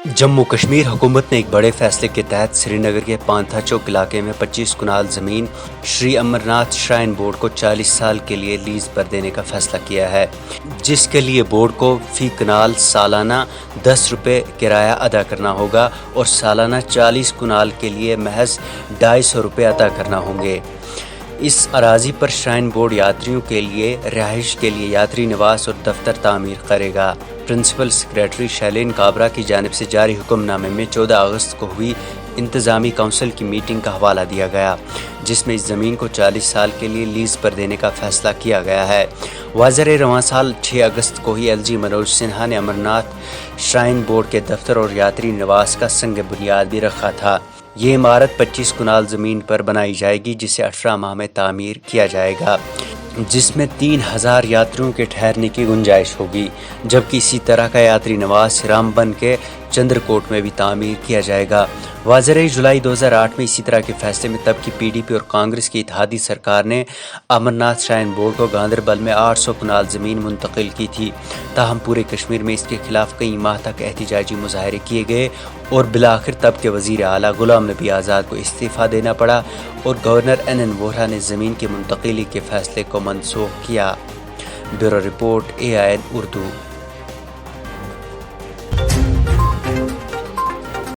जम्मू कश्मीर हुकूमत ने एक बड़े फैसले के तहत श्रीनगर के पांथा चौक इलाके में 25 कनाल ज़मीन श्री अमरनाथ श्राइन बोर्ड को 40 साल के लिए लीज पर देने का फैसला किया है, जिसके लिए बोर्ड को फी कनाल सालाना 10 रुपये किराया अदा करना होगा और सालाना 40 कनाल के लिए महज 250 रुपये अदा करना होंगे। इस अराजी पर श्राइन बोर्ड यात्रियों के लिए रिहाइश के लिए यात्री निवास और दफ्तर तामीर करेगा। प्रिंसिपल सेक्रेटरी शैलेन काबरा की जानिब से जारी हुक्मनामे में 14 अगस्त को हुई इंतज़ामी काउंसिल की मीटिंग का हवाला दिया गया, जिसमें इस ज़मीन को 40 साल के लिए लीज पर देने का फैसला किया गया है। वाज़ेर रवां साल 6 अगस्त को ही एलजी मनोज सिन्हा ने अमरनाथ श्राइन बोर्ड के दफ्तर और यात्री निवास का संग बुनियाद भी रखा था। ये इमारत 25 कनाल ज़मीन पर बनाई जाएगी, जिसे 18 माह में तामीर किया जाएगा, जिसमें 3000 यात्रियों के ठहरने की गुंजाइश होगी, जबकि इसी तरह का यात्री निवास रामबन के चंद्रकोट में भी तामीर किया जाएगा। वाज़ेर जुलाई 2008 में इसी तरह के फैसले में तब की पीडीपी और कांग्रेस की इत्तेहादी सरकार ने अमरनाथ श्राइन बोर्ड को गांदरबल में 800 कनाल ज़मीन मुंतकिल की थी। ताहम पूरे कश्मीर में इसके खिलाफ कई माह तक एहतजाजी मुजाहरे किए गए और बिलाखिर तब के वज़ीर आला गुलाम नबी आज़ाद को इस्तीफ़ा देना पड़ा और गवर्नर एन वोहरा ने ज़मीन की मुंतकिली के फैसले को मनसूख किया। Bureau report AIN Urdu.